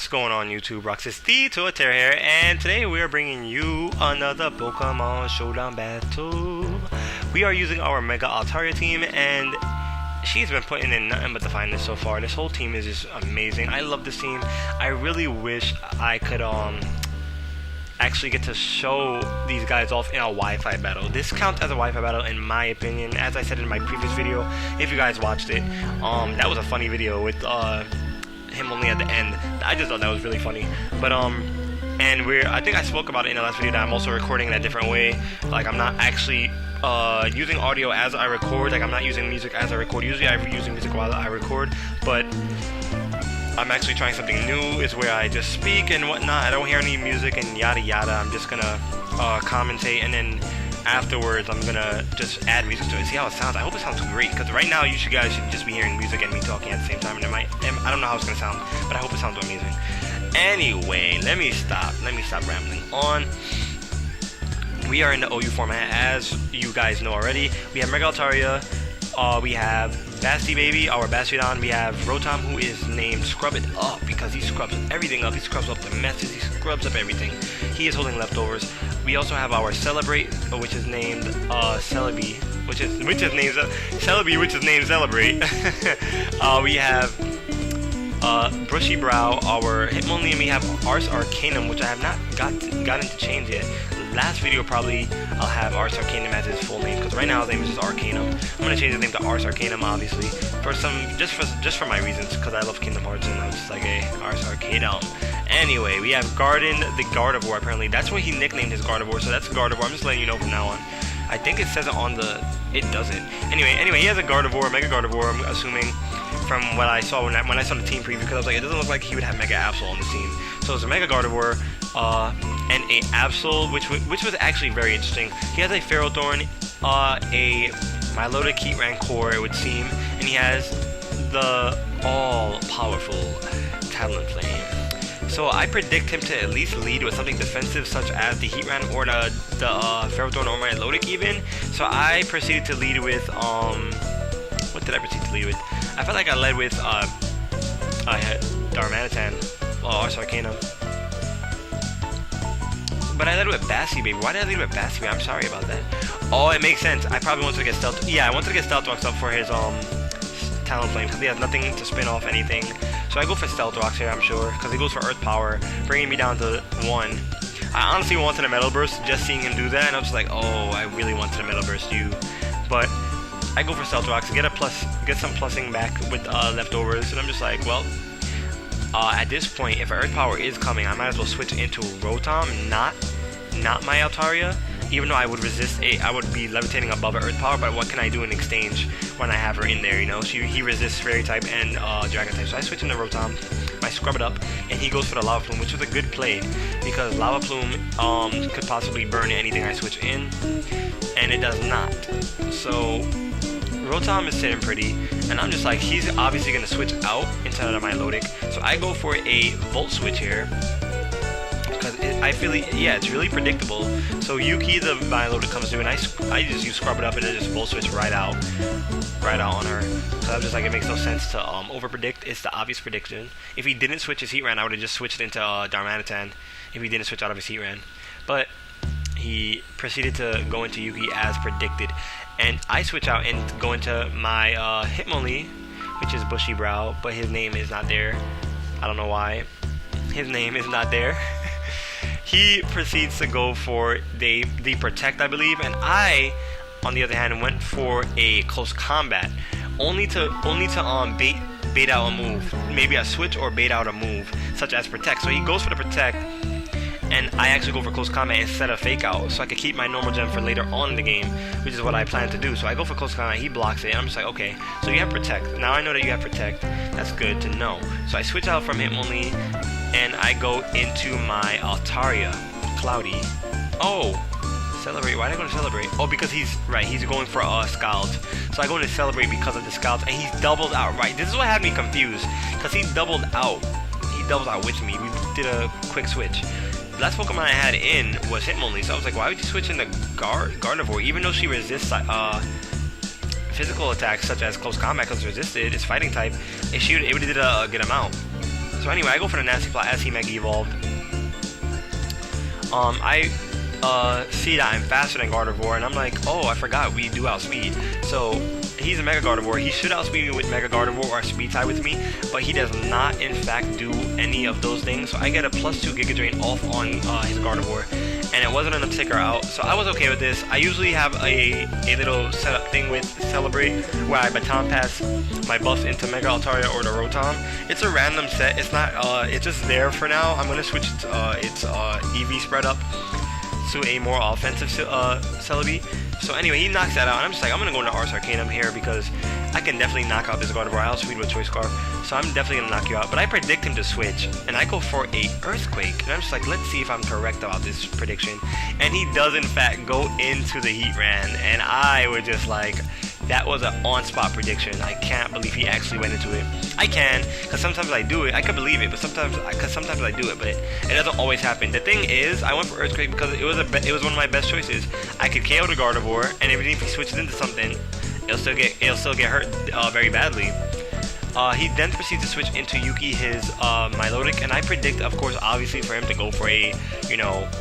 What's going on YouTube? Roxas the Torterra here, and today we are bringing you another Pokemon Showdown battle. We are using our Mega Altaria team, and she's been putting in nothing but the finest so far. This whole team is just amazing. I love this team. I really wish I could actually get to show these guys off in a Wi-Fi battle. This counts as a Wi-Fi battle in my opinion. As I said in my previous video, if you guys watched it, that was a funny video with him only at the end. I just thought that was really funny. But and I think I spoke about it in the last video that I'm also recording in a different way. Like, I'm not actually using audio as I record. Like, I'm not using music as I record. Usually I'm using music while I record, but I'm actually trying something new. It's where I just speak and whatnot. I don't hear any music and yada yada. I'm just gonna commentate, and then afterwards I'm gonna just add music to it, see how it sounds. I hope it sounds great, because right now you guys should just be hearing music and me talking at the same time, and I don't know how it's gonna sound, but I hope it sounds amazing. Anyway, let me stop rambling on. We are in the OU format, as you guys know already. We have Mega Altaria, we have Basti Baby, our Bastiodon. We have Rotom, who is named Scrub It Up because he scrubs everything up. He scrubs up the messes, he scrubs up everything. He is holding leftovers. We also have our Celebrate, which is named Celebi, which is named Celebi, which is named Celebrate. We have Brushy Brow, our Hitmonlee, and we have Ars Arcanum, which I have not gotten to change yet. Last video probably I'll have Ars Arcanum as his full name, because right now his name is just Arcanum. I'm gonna change his name to Ars Arcanum, obviously, for just for my reasons, because I love Kingdom Hearts and I'm just like a Ars Arcanum. Anyway, we have Garden the Gardevoir. Apparently that's what he nicknamed his Gardevoir, so that's Gardevoir. I'm just letting you know from now on. I think it says it on the. It doesn't. Anyway, he has a Gardevoir, Mega Gardevoir. I'm assuming from what I saw when I saw the team preview, because I was like, it doesn't look like he would have Mega Absol on the team. So it's a Mega Gardevoir, and a Absol, which was actually very interesting. He has a Ferrothorn, a Milotic Heat Rancor, it would seem, and he has the all-powerful Talonflame. So I predict him to at least lead with something defensive, such as the Heatran or the Ferrothorn or Milotic even. So I proceeded to lead with what did I proceed to lead with? I felt like I led with Darmanitan, Ars Arcanum. But I led with Basti Baby. Why did I lead with Basti Baby? I'm sorry about that. Oh, it makes sense. I probably wanted to get Stealth. Yeah, I wanted to get Stealth Rocks up for his Talonflame, because he has nothing to spin off anything. So I go for Stealth Rocks here, I'm sure, because he goes for Earth Power, bringing me down to 1. I honestly wanted a Metal Burst, just seeing him do that, and I was like, oh, I really wanted a Metal Burst you. But I go for Stealth Rocks, get some plussing back with leftovers, and I'm just like, well, at this point, if Earth Power is coming, I might as well switch into Rotom, not my Altaria. Even though I would resist I would be levitating above Earth Power, but what can I do in exchange when I have her in there, you know? He resists Fairy type and Dragon type, so I switch into Rotom, I scrub it up, and he goes for the Lava Plume, which was a good play, because Lava Plume could possibly burn anything I switch in, and it does not. So Rotom is sitting pretty, and I'm just like, he's obviously going to switch out into the Milotic, so I go for a Volt Switch here, because I feel like, yeah, it's really predictable. So Yuki, the Milotic, comes through, and I just use Scrub It Up, and then just Volt Switch right out on her. So I'm just like, it makes no sense to over-predict. It's the obvious prediction. If he didn't switch his Heatran, I would have just switched into Darmanitan, if he didn't switch out of his Heatran. But he proceeded to go into Yuki as predicted. And I switch out and go into my Hitmonlee, which is Bushy Brow, but his name is not there. I don't know why. His name is not there. He proceeds to go for the Protect, I believe, and I, on the other hand, went for a Close Combat, only to bait out a move, maybe a switch or bait out a move, such as Protect. So he goes for the Protect, and I actually go for Close Combat instead of Fake Out, so I could keep my normal gem for later on in the game, which is what I plan to do. So I go for Close Combat, he blocks it, and I'm just like, okay, so you have Protect. Now I know that you have Protect. That's good to know. So I switch out from Hitmonlee, and I go into my Altaria, Cloudy. Oh, Celebrate. Why did I go to Celebrate? Oh, because he's going for Scald. So I go to Celebrate because of the Scalds, and he's doubled out, right? This is what had me confused, because he doubled out. He doubled out with me. We did a quick switch. The last Pokemon I had in was Hitmonlee, so I was like, why would you switch into Gardevoir? Even though she resists physical attacks such as Close Combat, because resisted, it's Fighting type, it would have did a good amount. So anyway, I go for the nasty plot as he Mega Evolved. I see that I'm faster than Gardevoir, and I'm like, oh, I forgot we do outspeed. So he's a Mega Gardevoir. He should outspeed me with Mega Gardevoir or speed tie with me, but he does not, in fact, do any of those things. So I get a +2 Giga Drain off on his Gardevoir, and it wasn't enough to take her out. So I was okay with this. I usually have a little setup thing with Celebrate, where I Baton Pass my buffs into Mega Altaria or the Rotom. It's a random set. It's not. It's just there for now. I'm gonna switch its EV spread up to a more offensive Celebi. So anyway, he knocks that out, and I'm just like, I'm gonna go into Ars Arcanum here because I can definitely knock out this Gardevoir. I outspeed with Choice Scarf, so I'm definitely gonna knock you out. But I predict him to switch, and I go for a Earthquake, and I'm just like, let's see if I'm correct about this prediction. And he does in fact go into the Heatran, and I was just like, that was an on-spot prediction. I can't believe he actually went into it. I can, because sometimes I do it. I could believe it, but sometimes I do it, but it doesn't always happen. The thing is, I went for Earthquake because it was one of my best choices. I could KO the Gardevoir, and even if he switches into something, it'll still get hurt very badly. He then proceeds to switch into Yuki, his Milotic, and I predict, of course, obviously, for him to go for a,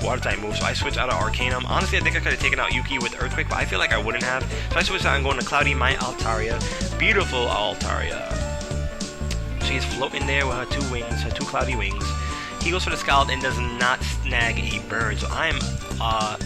water type move. So I switch out of Arcanum. Honestly, I think I could have taken out Yuki with Earthquake, but I feel like I wouldn't have. So I switched out and going to Cloudy, my Altaria. Beautiful Altaria. She's floating there with her two wings, her two cloudy wings. He goes for the Scald and does not snag a burn. So I'm, how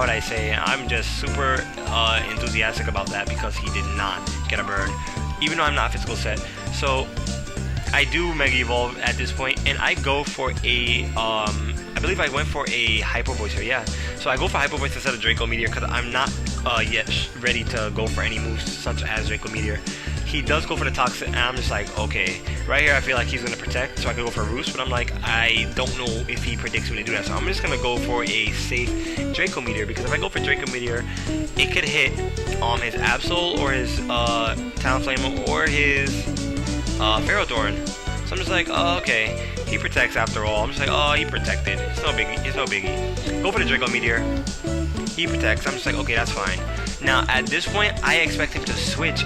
would I say, I'm just super enthusiastic about that because he did not get a burn, even though I'm not physical set. So I do Mega Evolve at this point, and I go for a, I believe I went for a Hyper Voice here, yeah. So I go for Hyper Voice instead of Draco Meteor because I'm not yet ready to go for any moves such as Draco Meteor. He does go for the Toxic, and I'm just like, okay. Right here, I feel like he's going to Protect, so I could go for Roost, but I'm like, I don't know if he predicts me to do that. So I'm just going to go for a safe Draco Meteor, because if I go for Draco Meteor, it could hit his Absol, or his Talonflame, or his Ferrothorn. So I'm just like, oh, okay. He protects after all. I'm just like, oh, he protected. It's no biggie. It's no biggie. Go for the Draco Meteor. He protects. I'm just like, okay, that's fine. Now, at this point, I expect him to switch.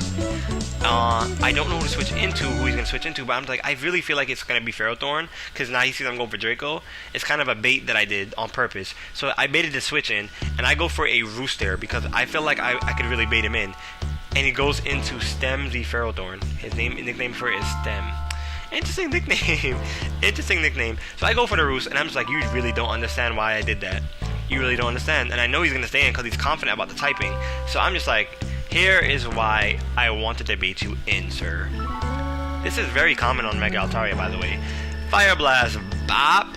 I don't know who to switch into, who he's going to switch into, but I'm like, I really feel like it's going to be Ferrothorn, because now he sees I'm going for Draco. It's kind of a bait that I did on purpose. So I baited the switch in, and I go for a Rooster, because I feel like I could really bait him in. And he goes into Stem the Ferrothorn. His nickname for it is Stem. Interesting nickname. Interesting nickname. So I go for the Roost, and I'm just like, you really don't understand why I did that. You really don't understand. And I know he's going to stay in because he's confident about the typing. So I'm just like, here is why I wanted to bait you in, sir. This is very common on Mega Altaria, by the way. Fire Blast, bop.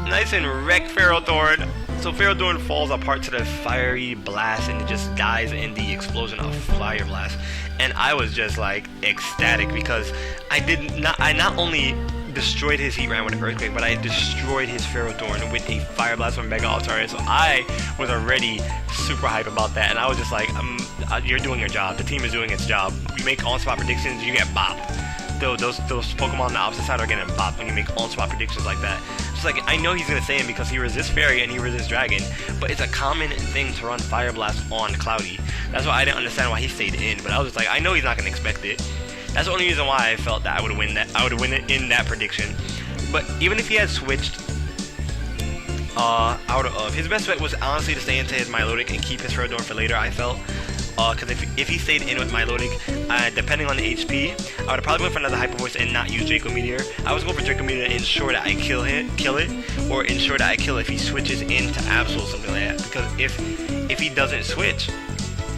Nice and wreck Ferrothorn. So Ferrothorn falls apart to the Fiery Blast, and it just dies in the explosion of Fire Blast. And I was just like ecstatic because I not only destroyed his Heatran with an Earthquake, but I destroyed his Ferrothorn with a Fire Blast from Mega Altaria. So I was already super hype about that, and I was just like, you're doing your job. The team is doing its job. You make on-spot predictions, you get bopped. Those Pokemon on the opposite side are getting bopped when you make on-spot predictions like that. Just like, I know he's gonna say him because he resists Fairy and he resists Dragon, but it's a common thing to run Fire Blast on Cloudy. That's why I didn't understand why he stayed in, but I was just like, I know he's not gonna expect it. That's the only reason why I felt that I would win that. I would win it in that prediction. But even if he had switched out of, his best bet was honestly to stay into his Milotic and keep his Ferrothorn for later, I felt. Because if he stayed in with Milotic, depending on the HP, I would have probably went for another Hyper Voice and not use Draco Meteor. I was going for Draco Meteor to ensure that I kill it, or ensure that I kill it if he switches into Absol or something like that. Because if he doesn't switch,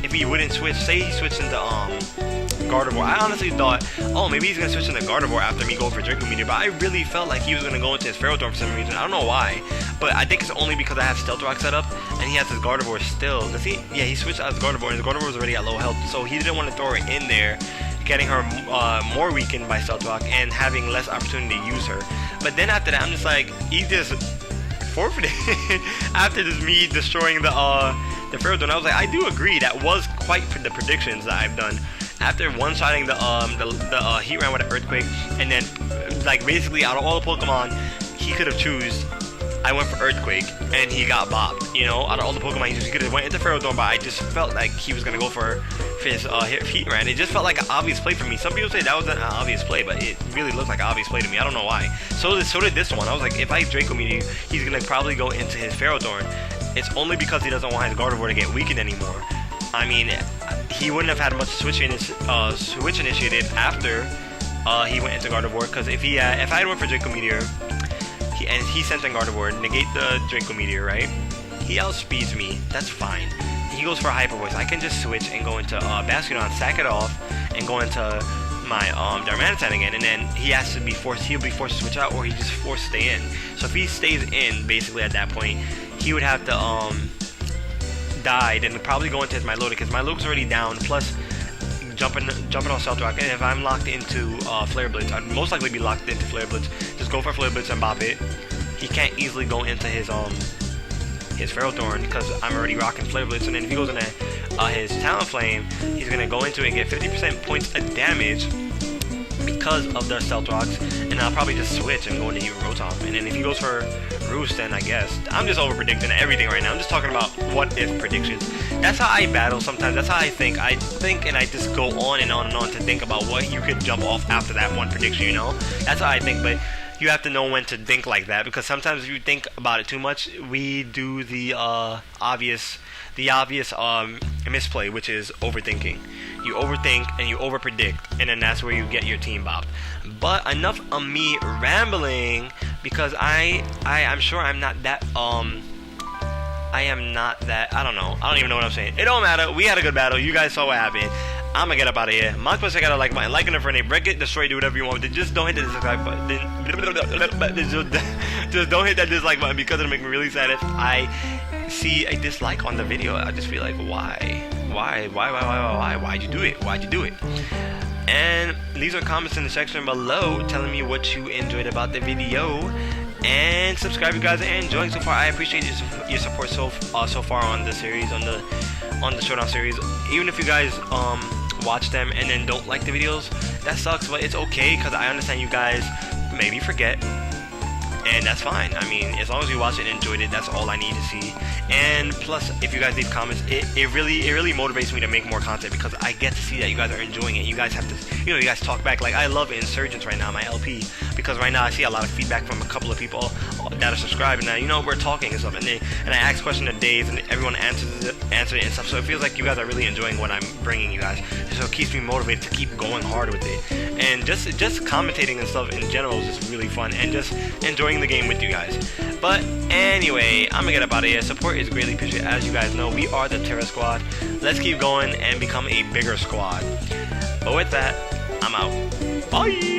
if he wouldn't switch, say he switched into Gardevoir, I honestly thought, oh, maybe he's gonna switch into Gardevoir after me going for Draco Meteor, but I really felt like he was gonna go into his Ferrothorn for some reason. I don't know why, but I think it's only because I have Stealth Rock set up and he has his Gardevoir still. Does he? Yeah, he switched out his Gardevoir, and his Gardevoir was already at low health, so he didn't want to throw her in there, getting her more weakened by Stealth Rock and having less opportunity to use her. But then after that, I'm just like, he just forfeited after just me destroying the Ferrothorn. I was like, I do agree, that was quite the predictions that I've done. After one-shotting the Heatran with an Earthquake, and then like basically out of all the Pokemon, he could have choose I went for Earthquake, and he got bopped. You know, out of all the Pokemon he could have went into Ferrodorm, but I just felt like he was gonna go for his Heat Ran. It just felt like an obvious play for me. Some people say that was an obvious play, but it really looked like an obvious play to me. I don't know why. So did this one. I was like, if I Draco Meteor, he's gonna probably go into his Ferrodorm. It's only because he doesn't want his Gardevoir to get weakened anymore. I mean, he wouldn't have had much switch initiated after he went into Gardevoir, because if I had went for Draco Meteor, he sent in Gardevoir, negate the Draco Meteor, right? He outspeeds me. That's fine. He goes for Hyper Voice. I can just switch and go into Basculon, sack it off, and go into my Darmanitan again, and then he'll be forced to switch out, or he just forced to stay in. So if he stays in, basically at that point, he would have to die, then probably go into his Milotic, because Milotic's already down, plus jumping on Stealth Rock, and if I'm locked into Flare Blitz, I'd most likely be locked into Flare Blitz. Just go for Flare Blitz and bop it. He can't easily go into his Ferrothorn, because I'm already rocking Flare Blitz, and then if he goes into his Talonflame, he's gonna go into it and get 50% points of damage because of the Stealth Rocks, and I'll probably just switch and go into Rotom. And then if he goes for Roost, then I guess I'm just over predicting everything right now. I'm just talking about what if predictions. That's how I battle sometimes. That's how I think. I think and I just go on and on and on to think about what you could jump off after that one prediction, you know? That's how I think, but you have to know when to think like that, because sometimes if you think about it too much, we do the obvious misplay, which is overthinking. You overthink and you overpredict, and then that's where you get your team bopped. But enough of me rambling, because I'm sure I'm not that I am not that, I don't know. I don't even know what I'm saying. It don't matter. We had a good battle. You guys saw what happened. I'm gonna get up out of here. Mock plus, I got a like button. Like and a friend, break it, destroy, do whatever you want. Just don't hit the dislike button. Just don't hit that dislike button, because it'll make me really sad if I see a dislike on the video. I just feel like, why? Why'd you do it? Why'd you do it? And leave some comments in the section below telling me what you enjoyed about the video. And subscribe if you guys are enjoying so far. I appreciate your support so far on the series, on the Showdown series. Even if you guys watch them and then don't like the videos, that sucks, but it's okay, because I understand you guys maybe forget, and that's fine. I mean, as long as you watched it and enjoyed it, that's all I need to see. And plus, if you guys leave comments, it really motivates me to make more content, because I get to see that you guys are enjoying it. You guys have to, you guys talk back. Like, I love Insurgents right now, my LP, because right now I see a lot of feedback from a couple of people that are subscribed, and we're talking and stuff, and I ask questions of days, and everyone answers it and stuff. So it feels like you guys are really enjoying what I'm bringing you guys. So it keeps me motivated to keep going hard with it. And just commentating and stuff in general is just really fun, and just enjoying the game with you guys. But anyway, I'm gonna get up out of here. Support is greatly appreciated. As you guys know, we are the Torterra squad. Let's keep going and become a bigger squad. But with that, I'm out. Bye.